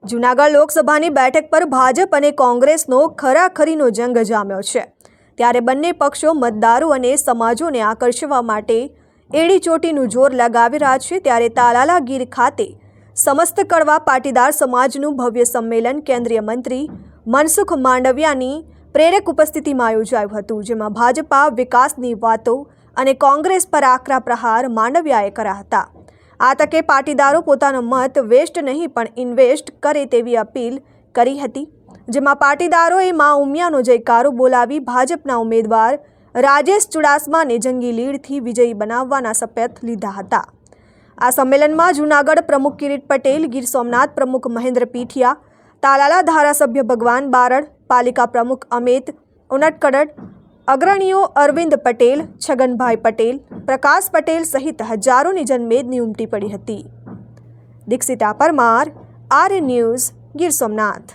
જૂનાગઢ લોકસભાની બેઠક પર ભાજપ અને કોંગ્રેસનો ખરાખરીનો જંગ જામ્યો છે। ત્યારે બંને પક્ષો મતદારો અને સમાજોને આકર્ષવા માટે એડી ચોટીનું જોર લગાવી રહ્યા છે। ત્યારે તાલાલા ગીર ખાતે સમસ્ત કડવા પાટીદાર સમાજનું ભવ્ય સંમેલન કેન્દ્રીય મંત્રી મનસુખ માંડવિયાની પ્રેરક ઉપસ્થિતિમાં યોજાયું હતું, જેમાં ભાજપા વિકાસની વાતો અને કોંગ્રેસ પર આકરા પ્રહાર માંડવિયાએ કર્યા હતા। આ તકે પાટીદારો પોતાનો મત વેસ્ટ નહીં પણ ઇન્વેસ્ટ કરે તેવી અપીલ કરી હતી, જેમાં પાટીદારોએ મા ઉમિયાનો જયકારો બોલાવી ભાજપના ઉમેદવાર રાજેશ ચુડાસમાને જંગી લીડથી વિજયી બનાવવાના શપથ લીધા હતા। આ સંમેલનમાં જૂનાગઢ પ્રમુખ કિરીટ પટેલ, ગીર સોમનાથ પ્રમુખ મહેન્દ્ર પીઠિયા, તાલાલા ધારાસભ્ય ભગવાન બારડ, પાલિકા પ્રમુખ અમિત ઉનટકડ, અગ્રણીઓ અરવિંદ પટેલ, છગનભાઈ પટેલ, પ્રકાશ પટેલ સહિત હજારોની જનમેદની ઉમટી પડી હતી। દીક્ષિતા પરમાર, આર્ય ન્યૂઝ, ગીર સોમનાથ।